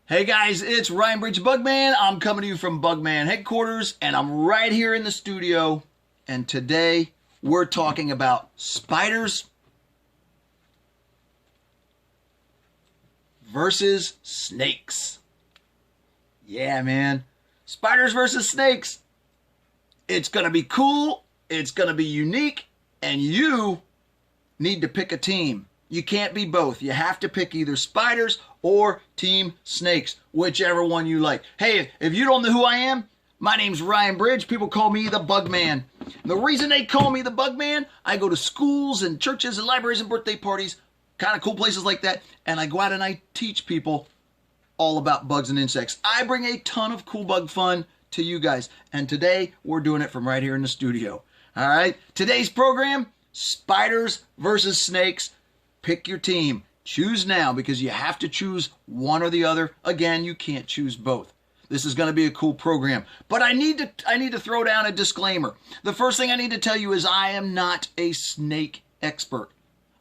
Hey guys, it's Ryan Bridge BugMan. I'm coming to you from BugMan headquarters, and I'm right here in the studio. And today we're talking about spiders versus snakes. Yeah, man. Spiders versus snakes. It's going to be cool. It's going to be unique. And you need to pick a team. You can't be both. You have to pick either spiders or team snakes, whichever one you like. Hey, if you don't know who I am, my name's Ryan Bridge. People call me the BugMan. And the reason they call me the BugMan, I go to schools and churches and libraries and birthday parties, kind of cool places like that, and I go out and I teach people all about bugs and insects. I bring a ton of cool bug fun to you guys, and today we're doing it from right here in the studio. All right, today's program, spiders versus snakes. Pick your team. Choose now, because you have to choose one or the other. Again, you can't choose both. This is going to be a cool program. But I need to throw down a disclaimer. The first thing I need to tell you is I am not a snake expert.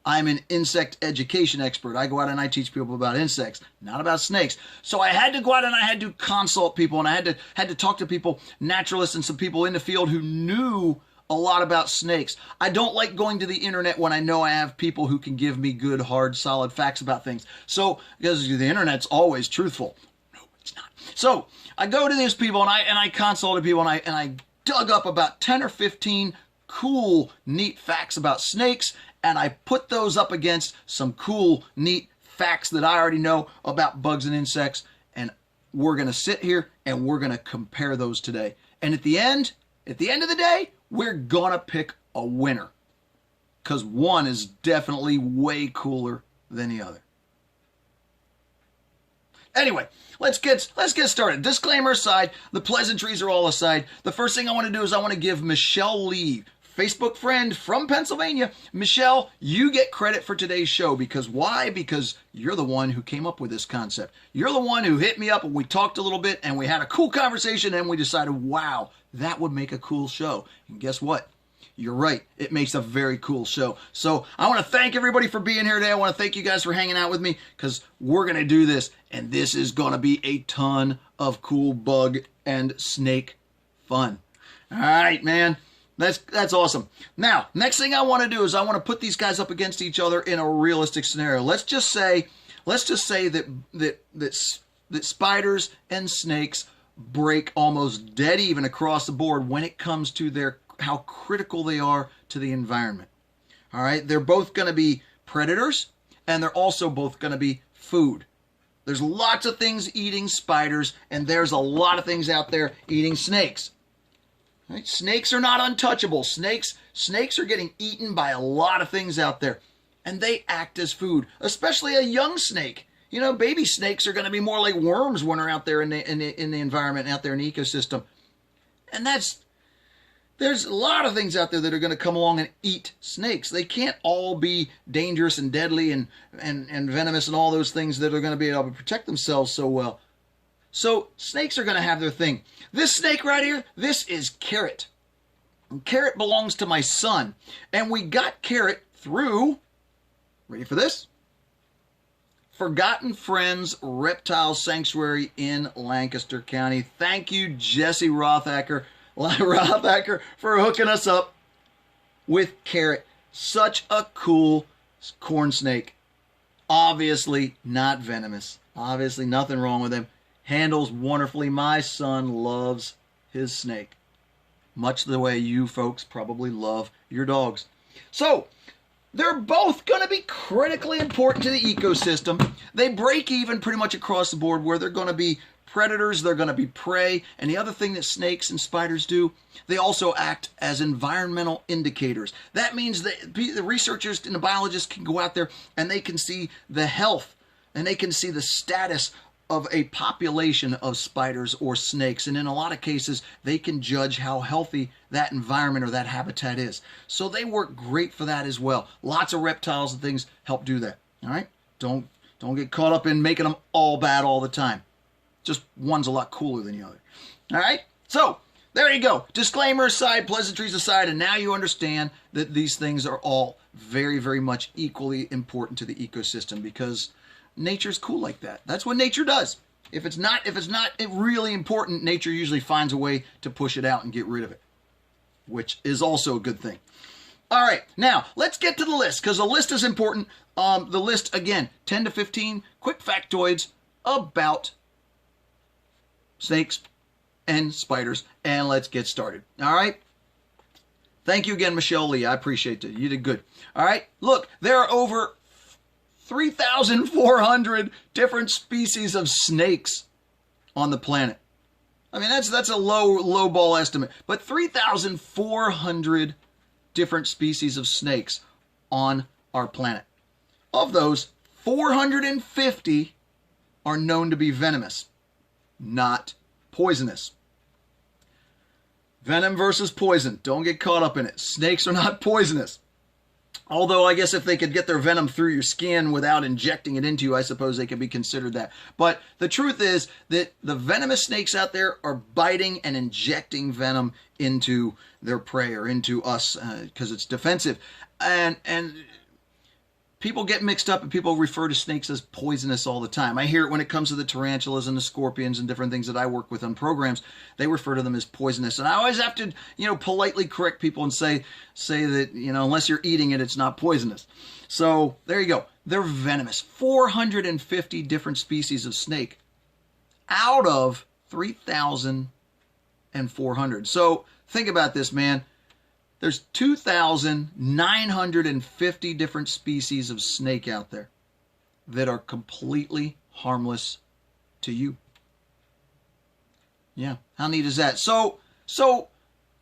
I'm an insect education expert. I go out and I teach people about insects, not about snakes. So I had to go out and I had to consult people, and I had to talk to people, naturalists and some people in the field who knew a lot about snakes. I don't like going to the internet when I know I have people who can give me good, hard, solid facts about things. So, because the internet's always truthful. No, it's not. So, I go to these people and I consulted people, and I dug up about 10 or 15 cool, neat facts about snakes, and I put those up against some cool, neat facts that I already know about bugs and insects, and we're going to sit here and we're going to compare those today. And at the end of the day, we're going to pick a winner, because one is definitely way cooler than the other. Anyway, let's get started. Disclaimer aside, the pleasantries are all aside. The first thing I want to do is I want to give Michelle Lee, Facebook friend from Pennsylvania. Michelle, you get credit for today's show. Because why? Because you're the one who came up with this concept. You're the one who hit me up and we talked a little bit and we had a cool conversation and we decided, wow, that would make a cool show. And guess what? You're right. It makes a very cool show. So I want to thank everybody for being here today. I want to thank you guys for hanging out with me, because we're going to do this, and this is going to be a ton of cool bug and snake fun. All right, man. That's awesome. Now, next thing I want to do is I want to put these guys up against each other in a realistic scenario. Let's just say that spiders and snakes break almost dead even across the board when it comes to how critical they are to the environment. All right, they're both going to be predators, and they're also both going to be food. There's lots of things eating spiders, and there's a lot of things out there eating snakes. Right? Snakes are not untouchable. Snakes are getting eaten by a lot of things out there, and they act as food, especially a young snake. You know, baby snakes are going to be more like worms when they're out there in the environment, out there in the ecosystem. And there's a lot of things out there that are going to come along and eat snakes. They can't all be dangerous and deadly and venomous and all those things that are going to be able to protect themselves so well. So snakes are going to have their thing. This snake right here, this is Carrot. And Carrot belongs to my son. And we got Carrot through, ready for this? Forgotten Friends Reptile Sanctuary in Lancaster County. Thank you, Jesse Rothacker, for hooking us up with Carrot. Such a cool corn snake. Obviously not venomous. Obviously nothing wrong with him. Handles wonderfully. My son loves his snake, much the way you folks probably love your dogs. So, they're both going to be critically important to the ecosystem. They break even pretty much across the board, where they're going to be predators, they're going to be prey, and the other thing that snakes and spiders do, they also act as environmental indicators. That means that the researchers and the biologists can go out there and they can see the health and they can see the status of a population of spiders or snakes, and in a lot of cases they can judge how healthy that environment or that habitat is. So they work great for that as well. Lots of reptiles and things help do that. All right, don't get caught up in making them all bad all the time. Just one's a lot cooler than the other. All right, so there you go. Disclaimer aside, pleasantries aside, and now you understand that these things are all very, very much equally important to the ecosystem, because nature's cool like that. That's what nature does. If it's not really important, nature usually finds a way to push it out and get rid of it, which is also a good thing. All right, now let's get to the list, because the list is important. The list, again, 10 to 15 quick factoids about snakes and spiders, and let's get started. All right? Thank you again, Michelle Lee. I appreciate it. You did good. All right? Look, there are over 3,400 different species of snakes on the planet. I mean, that's a low ball estimate, but 3,400 different species of snakes on our planet. Of those, 450 are known to be venomous, not poisonous. Venom versus poison. Don't get caught up in it. Snakes are not poisonous. Although I guess if they could get their venom through your skin without injecting it into you, I suppose they could be considered that. But the truth is that the venomous snakes out there are biting and injecting venom into their prey or into us because it's defensive. And people get mixed up and people refer to snakes as poisonous all the time. I hear it when it comes to the tarantulas and the scorpions and different things that I work with on programs. They refer to them as poisonous. And I always have to, politely correct people and say that, unless you're eating it, it's not poisonous. So there you go. They're venomous. 450 different species of snake out of 3,400. So think about this, man. There's 2,950 different species of snake out there that are completely harmless to you. Yeah, how neat is that? So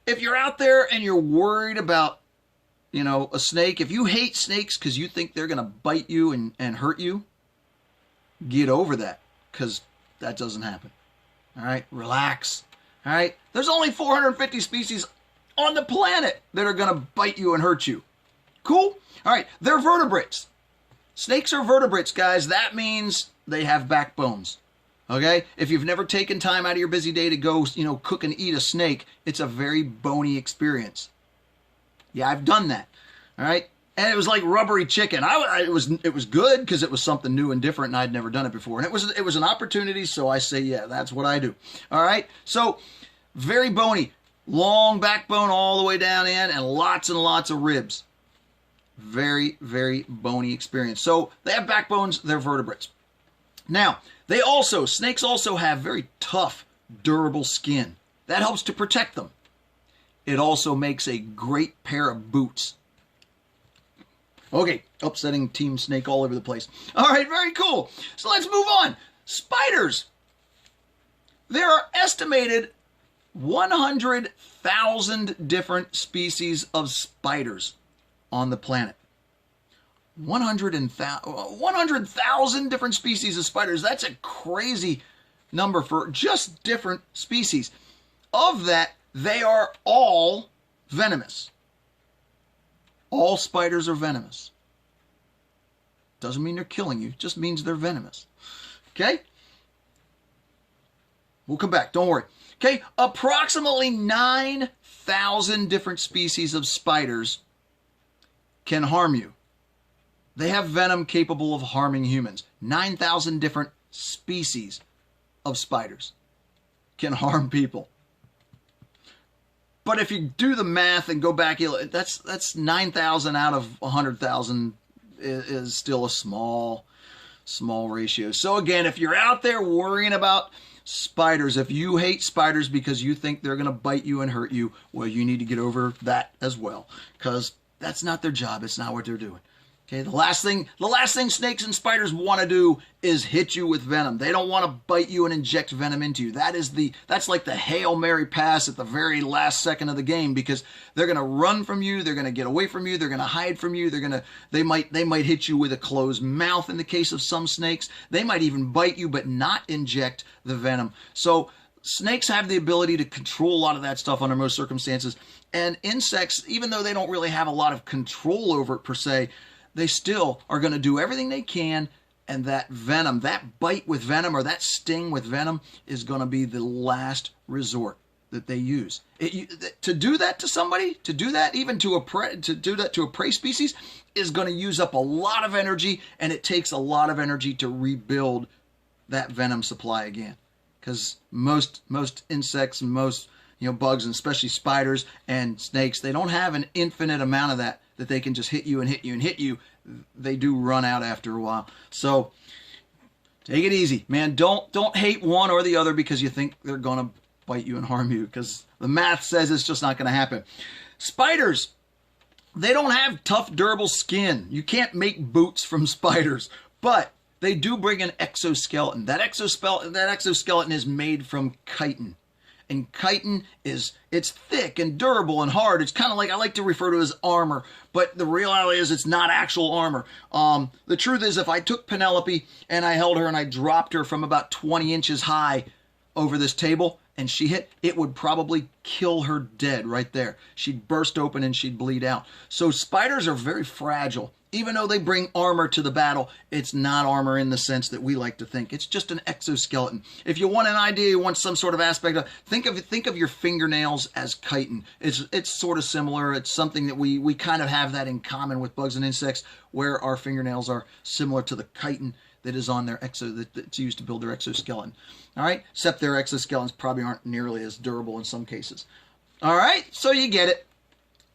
if you're out there and you're worried about, a snake, if you hate snakes because you think they're going to bite you and hurt you, get over that, because that doesn't happen. All right, relax. All right, there's only 450 species on the planet that are going to bite you and hurt you. Cool? All right, they're vertebrates. Snakes are vertebrates, guys. That means they have backbones. Okay? If you've never taken time out of your busy day to go, cook and eat a snake, it's a very bony experience. Yeah, I've done that. All right? And it was like rubbery chicken. It was good because it was something new and different, and I'd never done it before. And it was an opportunity, so I say, yeah, that's what I do. All right? So, very bony. Long backbone all the way down in and lots of ribs. Very, very bony experience. So they have backbones, they're vertebrates. Now, snakes also have very tough, durable skin. That helps to protect them. It also makes a great pair of boots. Okay, upsetting Team Snake all over the place. All right, very cool. So let's move on. Spiders. There are estimated 100,000 different species of spiders on the planet. 100,000 different species of spiders. That's a crazy number for just different species. Of that, they are all venomous. All spiders are venomous. Doesn't mean they're killing you, just means they're venomous. Okay? We'll come back, don't worry. Okay, approximately 9,000 different species of spiders can harm you. They have venom capable of harming humans. 9,000 different species of spiders can harm people. But if you do the math and go back, that's 9,000 out of 100,000 is still a small ratio. So again, if you're out there worrying about spiders, if you hate spiders because you think they're going to bite you and hurt you, well, you need to get over that as well, because that's not their job. It's not what they're doing. Okay, the last thing snakes and spiders want to do is hit you with venom. They don't want to bite you and inject venom into you. That's like the Hail Mary pass at the very last second of the game, because they're going to run from you, they're going to get away from you, they're going to hide from you, they might hit you with a closed mouth in the case of some snakes. They might even bite you but not inject the venom. So snakes have the ability to control a lot of that stuff under most circumstances. And insects, even though they don't really have a lot of control over it per se, they still are going to do everything they can, and that venom, that bite with venom or that sting with venom is going to be the last resort that they use. To do that to somebody, to do that even to a prey species, is going to use up a lot of energy, and it takes a lot of energy to rebuild that venom supply again. Because most insects and most bugs, and especially spiders and snakes, they don't have an infinite amount of that they can just hit you and hit you and hit you. They do run out after a while. So take it easy, man. Don't hate one or the other because you think they're gonna bite you and harm you, because the math says it's just not gonna happen. Spiders, they don't have tough, durable skin. You can't make boots from spiders, but they do bring an exoskeleton. That exoskeleton is made from chitin. And chitin it's thick and durable and hard. It's kind of like, I like to refer to it as armor, but the reality is it's not actual armor. The truth is, if I took Penelope and I held her and I dropped her from about 20 inches high over this table and she hit, it would probably kill her dead right there. She'd burst open and she'd bleed out. So spiders are very fragile. Even though they bring armor to the battle, it's not armor in the sense that we like to think. It's just an exoskeleton. If you want an idea, you want some sort of aspect of, think of your fingernails as chitin. It's sort of similar. It's something that we kind of have that in common with bugs and insects, where our fingernails are similar to the chitin that is on their that's used to build their exoskeleton. All right, except their exoskeletons probably aren't nearly as durable in some cases. All right, so you get it.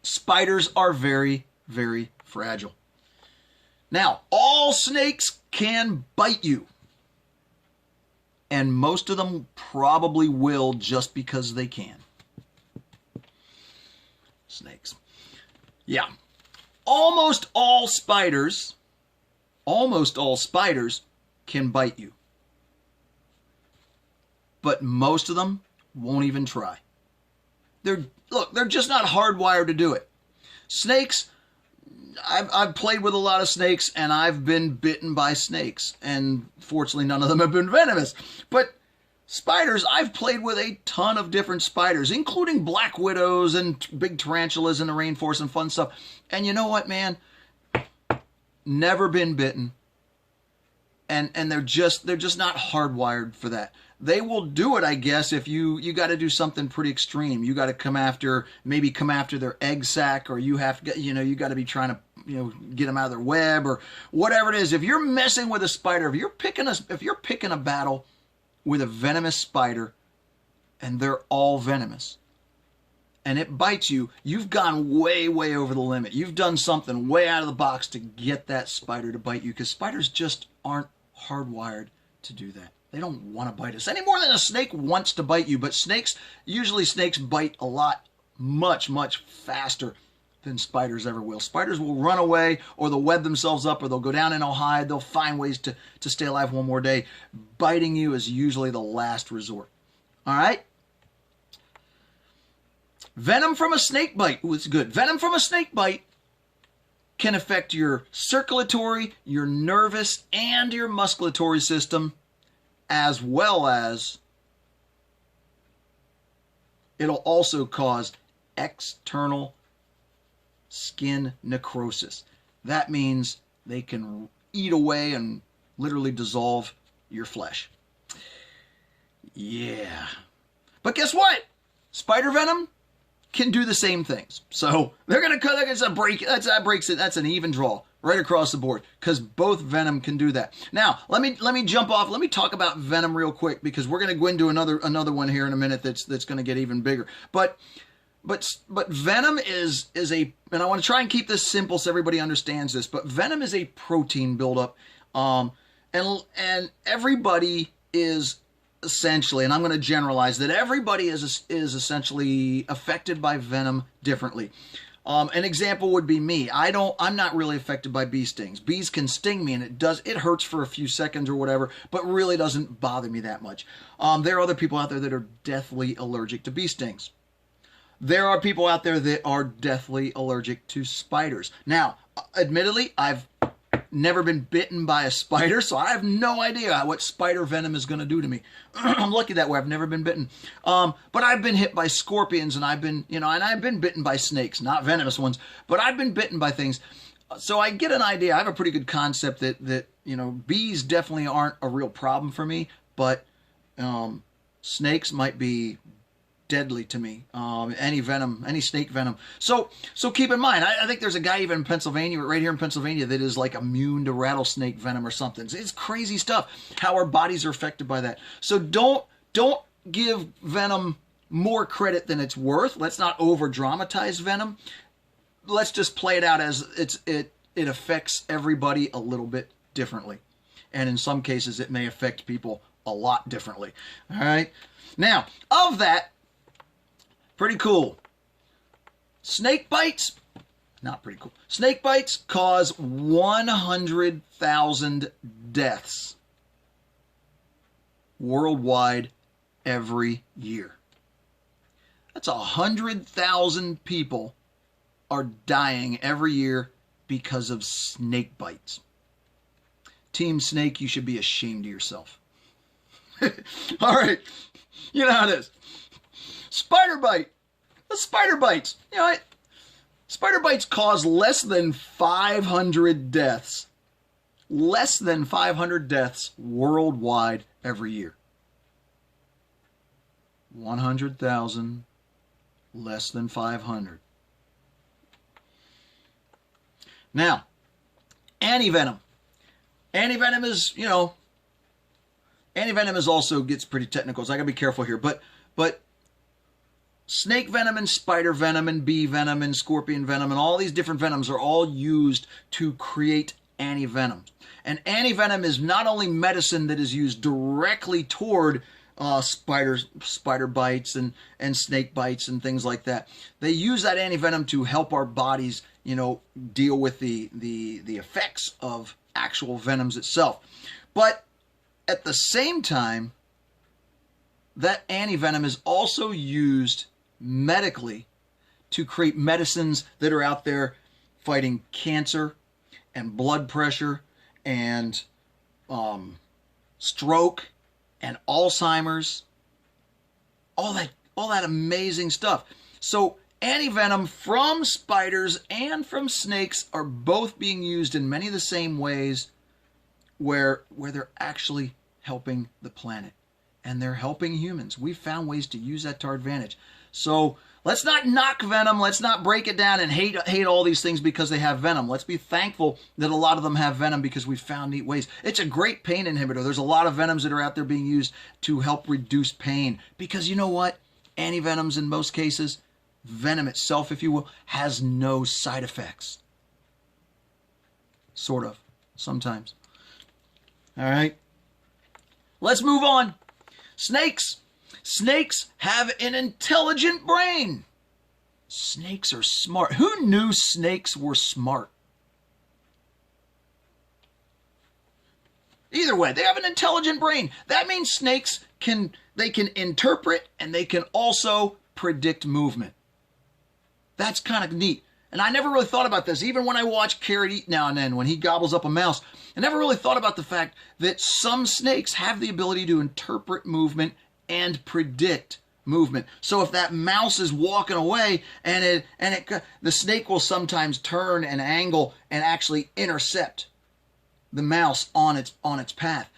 Spiders are very, very fragile. Now, all snakes can bite you. And most of them probably will just because they can. Snakes. Yeah. Almost all spiders can bite you. But most of them won't even try. They're just not hardwired to do it. Snakes, I've played with a lot of snakes, and I've been bitten by snakes, and fortunately none of them have been venomous. But spiders, I've played with a ton of different spiders, including black widows and big tarantulas in the rainforest and fun stuff. And you know what, man? Never been bitten. And they're just not hardwired for that. They will do it, I guess, if you got to do something pretty extreme. You got to come after their egg sac, or you have to, you got to be trying to, get them out of their web or whatever it is. If you're messing with a spider, if you're picking a battle with a venomous spider, and they're all venomous, and it bites you, you've gone way, way over the limit. You've done something way out of the box to get that spider to bite you, because spiders just aren't hardwired to do that. They don't want to bite us any more than a snake wants to bite you. But usually snakes bite a lot, much, much faster than spiders ever will. Spiders will run away, or they'll web themselves up, or they'll go down and they'll hide. They'll find ways to stay alive one more day. Biting you is usually the last resort. All right? Venom from a snake bite was good. Venom from a snake bite can affect your circulatory, your nervous, and your musculatory system, as well as it'll also cause external skin necrosis. That means they can eat away and literally dissolve your flesh. Yeah. But guess what? Spider venom can do the same things. So they're going to cut. That's an even draw right across the board, because both venom can do that. Now, let me jump off. Let me talk about venom real quick, because we're going to go into another one here in a minute that's going to get even bigger. But venom is a, and I want to try and keep this simple so everybody understands this, but venom is a protein buildup, and everybody is essentially, and I'm going to generalize that everybody is essentially affected by venom differently. An example would be me. I'm not really affected by bee stings. Bees can sting me, and it hurts for a few seconds or whatever, but really doesn't bother me that much. There are other people out there that are deathly allergic to bee stings. There are people out there that are deathly allergic to spiders. Now, admittedly, I've never been bitten by a spider, so I have no idea what spider venom is going to do to me. I'm lucky that way. I've never been bitten. But I've been hit by scorpions, and I've been bitten by snakes, not venomous ones, but I've been bitten by things. So I get an idea. I have a pretty good concept that bees definitely aren't a real problem for me, but snakes might be deadly to me. Any venom, any snake venom. So keep in mind, I think there's a guy even in Pennsylvania, right here in Pennsylvania, that is like immune to rattlesnake venom or something. It's crazy stuff, how our bodies are affected by that. So don't give venom more credit than it's worth. Let's not over dramatize venom. Let's just play it out as it affects everybody a little bit differently. And in some cases, it may affect people a lot differently. All right. Now, of that, pretty cool. Snake bites, not pretty cool. Snake bites cause 100,000 deaths worldwide every year. That's 100,000 people are dying every year because of snake bites. Team Snake, you should be ashamed of yourself. All right. You know how it is. Spider bite. The spider bites. You know what? Spider bites cause less than 500 deaths. Less than 500 deaths worldwide every year. 100,000, less than 500. Now, anti-venom. Anti-venom is, anti-venom is also gets pretty technical, so I gotta be careful here. But snake venom and spider venom and bee venom and scorpion venom and all these different venoms are all used to create anti-venom. And anti-venom is not only medicine that is used directly toward spider bites and snake bites and things like that. They use that anti-venom to help our bodies, deal with the effects of actual venoms itself. But at the same time, that anti-venom is also used medically to create medicines that are out there fighting cancer and blood pressure and stroke and Alzheimer's, all that amazing stuff. So anti-venom from spiders and from snakes are both being used in many of the same ways where they're actually helping the planet. And they're helping humans. We've found ways to use that to our advantage. So let's not knock venom. Let's not break it down and hate all these things because they have venom. Let's be thankful that a lot of them have venom because we've found neat ways. It's a great pain inhibitor. There's a lot of venoms that are out there being used to help reduce pain. Because you know what? Anti-venoms in most cases, venom itself, if you will, has no side effects. Sort of. Sometimes. All right. Let's move on. Snakes. Snakes have an intelligent brain. Snakes are smart. Who knew snakes were smart? Either way, they have an intelligent brain. That means snakes can interpret and they can also predict movement. That's kind of neat. And I never really thought about this. Even when I watch Carrot eat now and then, when he gobbles up a mouse, I never really thought about the fact that some snakes have the ability to interpret movement and predict movement. So if that mouse is walking away and the snake will sometimes turn and angle and actually intercept the mouse on its path.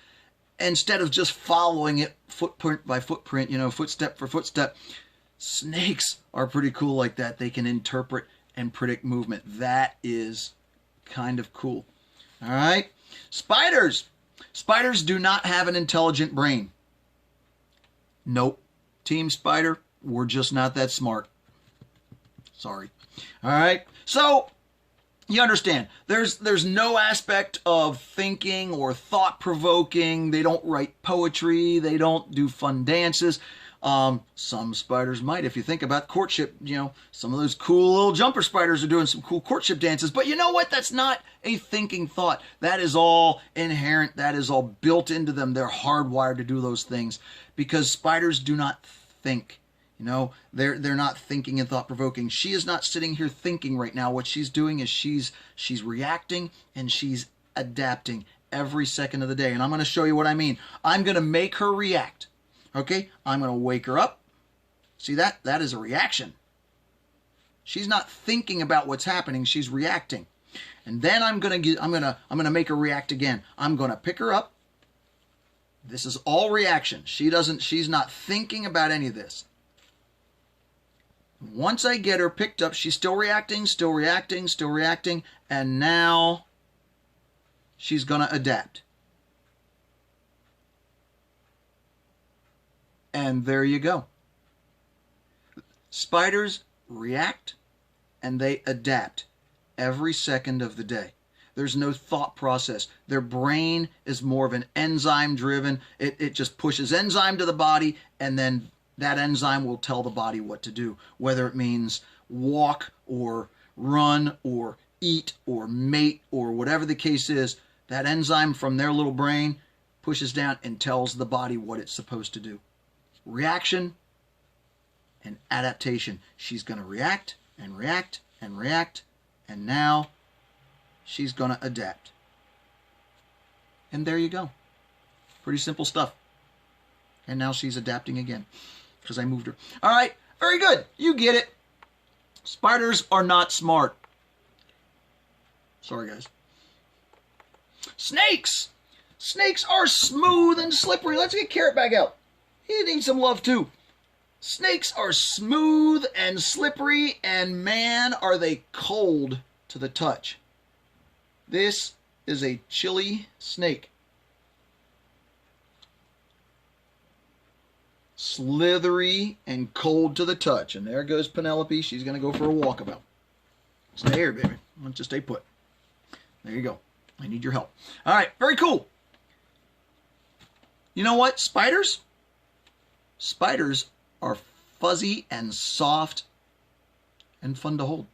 Instead of just following it footprint by footprint, footstep for footstep. Snakes are pretty cool like that. They can interpret and predict movement. That is kind of cool. All right. Spiders. Spiders do not have an intelligent brain. Nope. Team Spider, we're just not that smart. Sorry. All right. So you understand, there's no aspect of thinking or thought-provoking. They don't write poetry. They don't do fun dances. Some spiders might. If you think about courtship, some of those cool little jumper spiders are doing some cool courtship dances. But you know what? That's not a thinking thought. That is all inherent. That is all built into them. They're hardwired to do those things because spiders do not think. They're not thinking and thought-provoking. She is not sitting here thinking right now. What she's doing is she's reacting and she's adapting every second of the day. And I'm going to show you what I mean. I'm going to make her react. Okay, I'm going to wake her up. See that? That is a reaction. She's not thinking about what's happening. She's reacting. And then I'm going to make her react again. I'm going to pick her up. This is all reaction. She's not thinking about any of this. Once I get her picked up, she's still reacting, still reacting, still reacting, and now she's going to adapt. And there you go. Spiders react and they adapt every second of the day. There's no thought process. Their brain is more of an enzyme driven. It just pushes enzyme to the body, and then that enzyme will tell the body what to do, whether it means walk or run or eat or mate or whatever the case is. That enzyme from their little brain pushes down and tells the body what it's supposed to do. Reaction and adaptation. She's going to react and react and react, and now she's going to adapt. And there you go. Pretty simple stuff. And now she's adapting again because I moved her. All right, very good. You get it. Spiders are not smart. Sorry, guys. Snakes. Snakes are smooth and slippery. Let's get Carrot back out. He needs some love too. Snakes are smooth and slippery, and man, are they cold to the touch. This is a chilly snake. Slithery and cold to the touch. And there goes Penelope. She's going to go for a walkabout. Stay here, baby. Let's just stay put. There you go. I need your help. All right, very cool. You know what? Spiders are fuzzy and soft and fun to hold.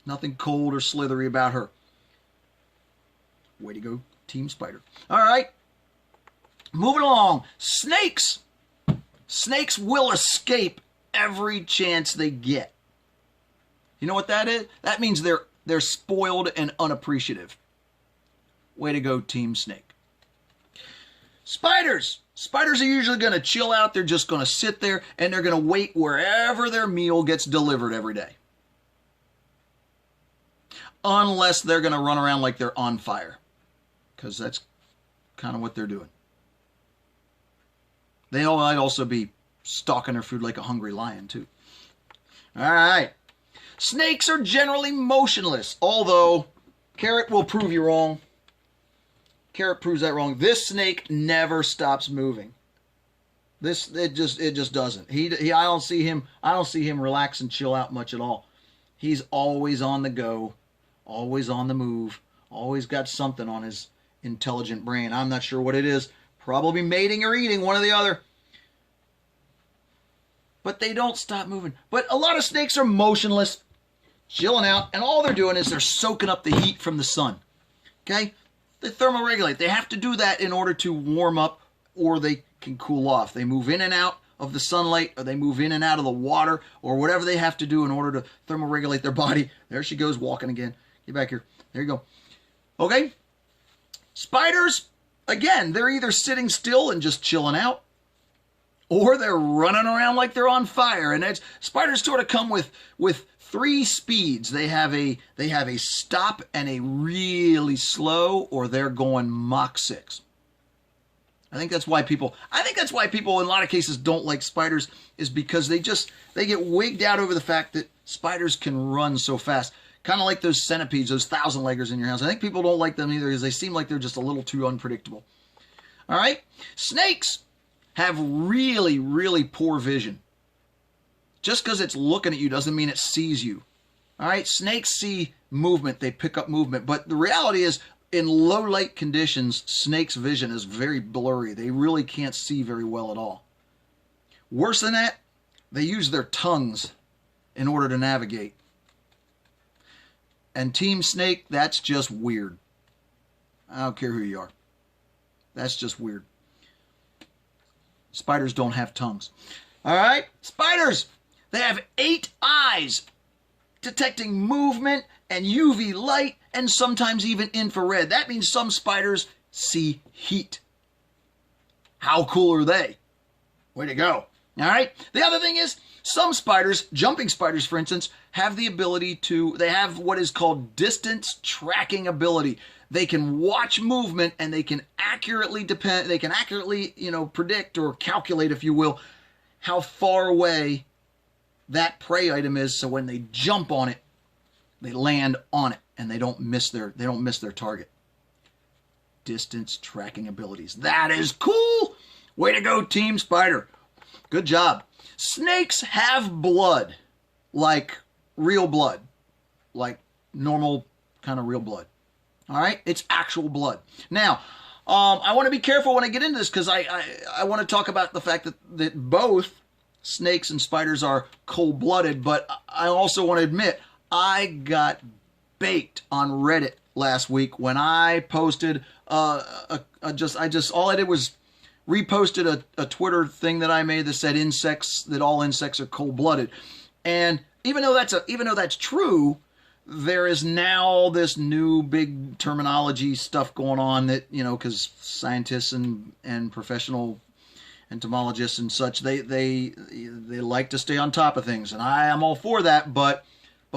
Nothing cold or slithery about her. Way to go, Team Spider. All right. Moving along. Snakes. Snakes will escape every chance they get. You know what that is? That means they're spoiled and unappreciative. Way to go, Team Snake. Spiders. Spiders are usually going to chill out. They're just going to sit there, and they're going to wait wherever their meal gets delivered every day. Unless they're going to run around like they're on fire. Because that's kind of what they're doing. They might also be stalking their food like a hungry lion, too. All right. Snakes are generally motionless, although Carrot will prove you wrong. Carrot proves that wrong. This snake never stops moving. It just doesn't. I don't see him relax and chill out much at all. He's always on the go, always on the move, always got something on his intelligent brain. I'm not sure what it is. Probably mating or eating, one or the other. But they don't stop moving. But a lot of snakes are motionless, chilling out, and all they're doing is they're soaking up the heat from the sun. Okay? They thermoregulate. They have to do that in order to warm up, or they can cool off. They move in and out of the sunlight, or they move in and out of the water, or whatever they have to do in order to thermoregulate their body. There she goes, walking again. Get back here. There you go. Okay? Spiders, again, they're either sitting still and just chilling out, or they're running around like they're on fire. And spiders sort of come with three speeds. They have a stop and a really slow, or they're going Mach 6. I think that's why people in a lot of cases don't like spiders, is because they get wigged out over the fact that spiders can run so fast. Kind of like those centipedes, those thousand-leggers in your house. I think people don't like them either because they seem like they're just a little too unpredictable. All right? Snakes have really, really poor vision. Just because it's looking at you doesn't mean it sees you. All right? Snakes see movement. They pick up movement. But the reality is, in low light conditions, snakes' vision is very blurry. They really can't see very well at all. Worse than that, they use their tongues in order to navigate. And Team Snake, that's just weird. I don't care who you are. That's just weird. Spiders don't have tongues. All right? Spiders, they have 8 eyes detecting movement and UV light and sometimes even infrared. That means some spiders see heat. How cool are they? Way to go. All right? The other thing is, some spiders, jumping spiders for instance, have the ability they have what is called distance tracking ability. They can watch movement and they can accurately predict or calculate, if you will, how far away that prey item is, so when they jump on it, they land on it and they don't miss their target. Distance tracking abilities. That is cool. Way to go, Team Spider. Good job. Snakes have blood, like real blood, like normal kind of real blood. All right, it's actual blood. Now, I want to be careful when I get into this because I want to talk about the fact that both snakes and spiders are cold-blooded, but I also want to admit I got baked on Reddit last week when I posted all I did was reposted a Twitter thing that I made that said all insects are cold-blooded, and even though that's true, there is now this new big terminology stuff going on that, because scientists and professional entomologists and such, they like to stay on top of things, and I am all for that. But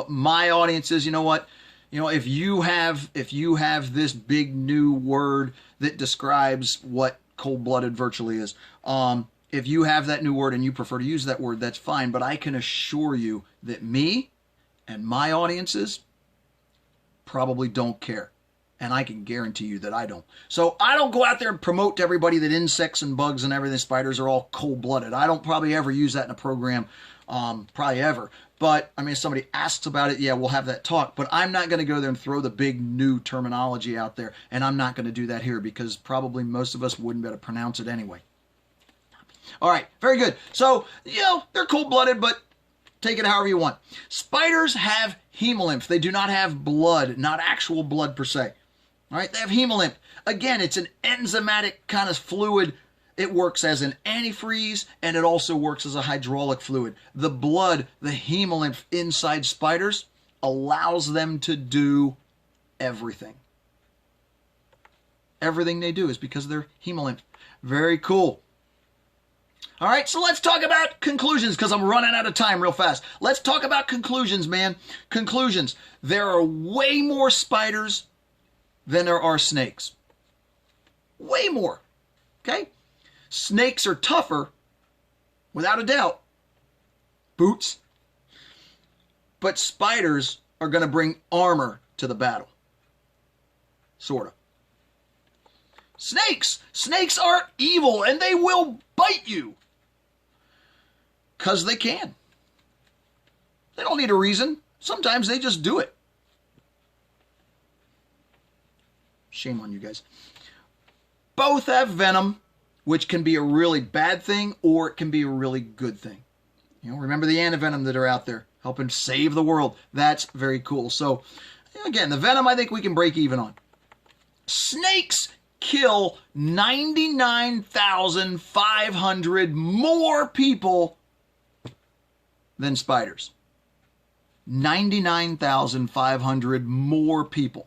my audience is, you know what? If you have this big new word that describes what cold-blooded virtually is, if you have that new word and you prefer to use that word, that's fine. But I can assure you that me and my audiences probably don't care. And I can guarantee you that I don't. So I don't go out there and promote to everybody that insects and bugs and everything, spiders are all cold-blooded. I don't probably ever use that in a program, probably ever. But, I mean, if somebody asks about it, yeah, we'll have that talk. But I'm not going to go there and throw the big new terminology out there. And I'm not going to do that here because probably most of us wouldn't be able to pronounce it anyway. All right, very good. So, they're cold-blooded, but take it however you want. Spiders have hemolymph. They do not have blood, not actual blood per se. All right, they have hemolymph. Again, it's an enzymatic kind of fluid. It works as an antifreeze, and it also works as a hydraulic fluid. The blood, the hemolymph inside spiders, allows them to do everything. Everything they do is because of their hemolymph. Very cool. All right, so let's talk about conclusions because I'm running out of time real fast. Let's talk about conclusions, man. Conclusions. There are way more spiders than there are snakes. Way more. Okay? Snakes are tougher, without a doubt. Boots. But spiders are going to bring armor to the battle. Sort of. Snakes. Snakes are evil and they will bite you. Because they can. They don't need a reason. Sometimes they just do it. Shame on you guys. Both have venom, which can be a really bad thing or it can be a really good thing. Remember the Anti-Venom that are out there helping save the world. That's very cool. So, again, the venom I think we can break even on. Snakes kill 99,500 more people than spiders. 99,500 more people.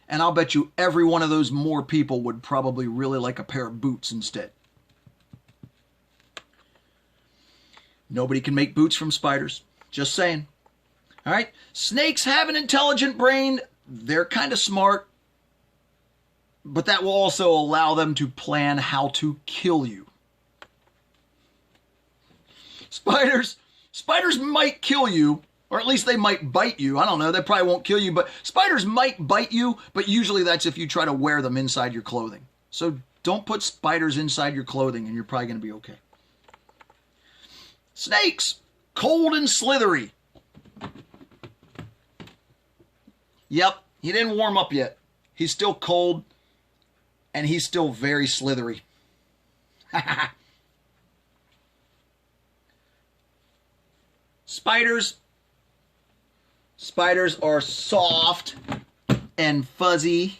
And I'll bet you every one of those more people would probably really like a pair of boots instead. Nobody can make boots from spiders. Just saying. All right. Snakes have an intelligent brain. They're kind of smart. But that will also allow them to plan how to kill you. Spiders might kill you, or at least they might bite you. I don't know, they probably won't kill you, but spiders might bite you, but usually that's if you try to wear them inside your clothing. So don't put spiders inside your clothing and you're probably going to be okay. Snakes, cold and slithery. Yep, he didn't warm up yet. He's still cold and he's still very slithery. Spiders are soft and fuzzy,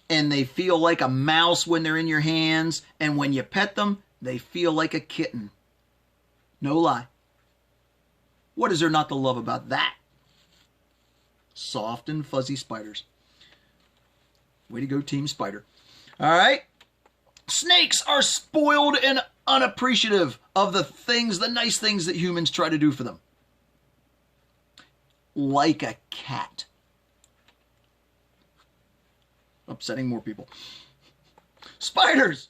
and they feel like a mouse when they're in your hands, and when you pet them, they feel like a kitten. No lie. What is there not to love about that? Soft and fuzzy spiders. Way to go, Team Spider. All right. Snakes are spoiled and unappreciative of the nice things that humans try to do for them. Like a cat. Upsetting more people. Spiders.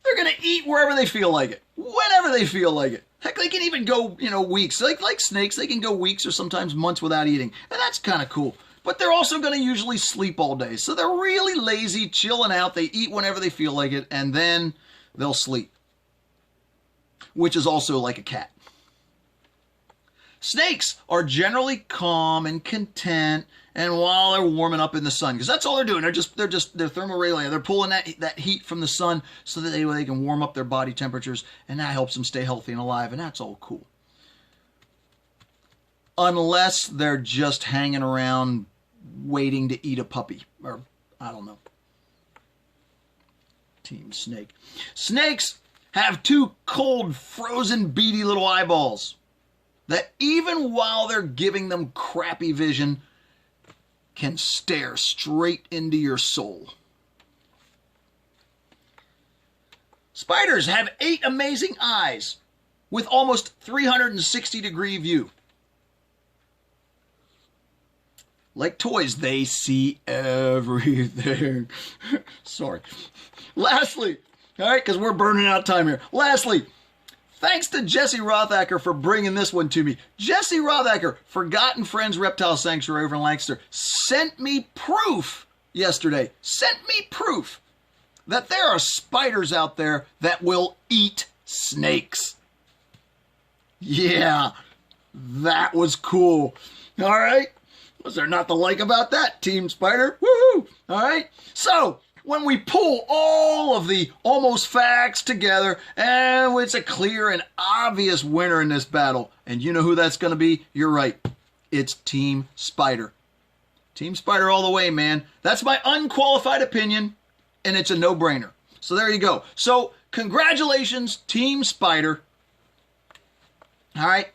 They're going to eat wherever they feel like it, whenever they feel like it. Heck, they can even go, weeks. Like snakes, they can go weeks or sometimes months without eating. And that's kind of cool. But they're also going to usually sleep all day. So they're really lazy, chilling out. They eat whenever they feel like it, and then they'll sleep. Which is also like a cat. Snakes are generally calm and content, and while they're warming up in the sun, because that's all they're doing. They're thermorelay. They're pulling that heat from the sun so that they can warm up their body temperatures, and that helps them stay healthy and alive, and that's all cool. Unless they're just hanging around waiting to eat a puppy, or I don't know. Team Snake. Snakes have two cold, frozen, beady little eyeballs that even while they're giving them crappy vision, can stare straight into your soul. Spiders have 8 amazing eyes with almost 360-degree view. Like toys, they see everything. Sorry. Lastly, all right, because we're burning out time here. Lastly, thanks to Jesse Rothacker for bringing this one to me. Jesse Rothacker, Forgotten Friends Reptile Sanctuary over in Lancaster, sent me proof yesterday. Sent me proof that there are spiders out there that will eat snakes. Yeah, that was cool. All right. Was there not to like about that, Team Spider? Woohoo! All right. So, when we pull all of the almost facts together, and it's a clear and obvious winner in this battle. And you know who that's going to be? You're right. It's Team Spider. Team Spider all the way, man. That's my unqualified opinion, and it's a no-brainer. So there you go. So, congratulations, Team Spider. All right.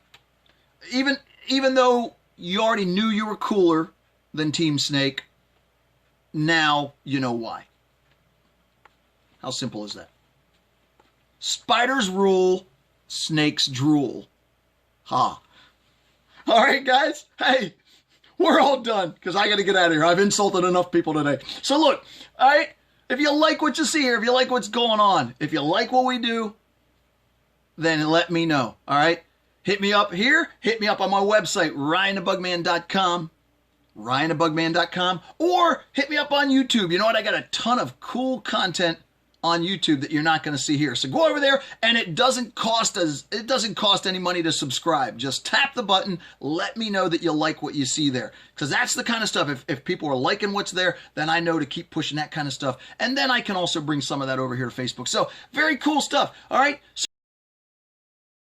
Even though you already knew you were cooler than Team Snake, now you know why. How simple is that? Spiders rule, snakes drool. Ha. All right, guys. Hey, we're all done because I got to get out of here. I've insulted enough people today. So look, all right, if you like what you see here, if you like what's going on, if you like what we do, then let me know, all right? Hit me up here. Hit me up on my website, RyanTheBugMan.com. RyanTheBugMan.com. Or hit me up on YouTube. You know what? I got a ton of cool content on YouTube that you're not going to see here. So go over there, and it doesn't cost any money to subscribe. Just tap the button. Let me know that you like what you see there. Because that's the kind of stuff, if people are liking what's there, then I know to keep pushing that kind of stuff. And then I can also bring some of that over here to Facebook. So very cool stuff. All right.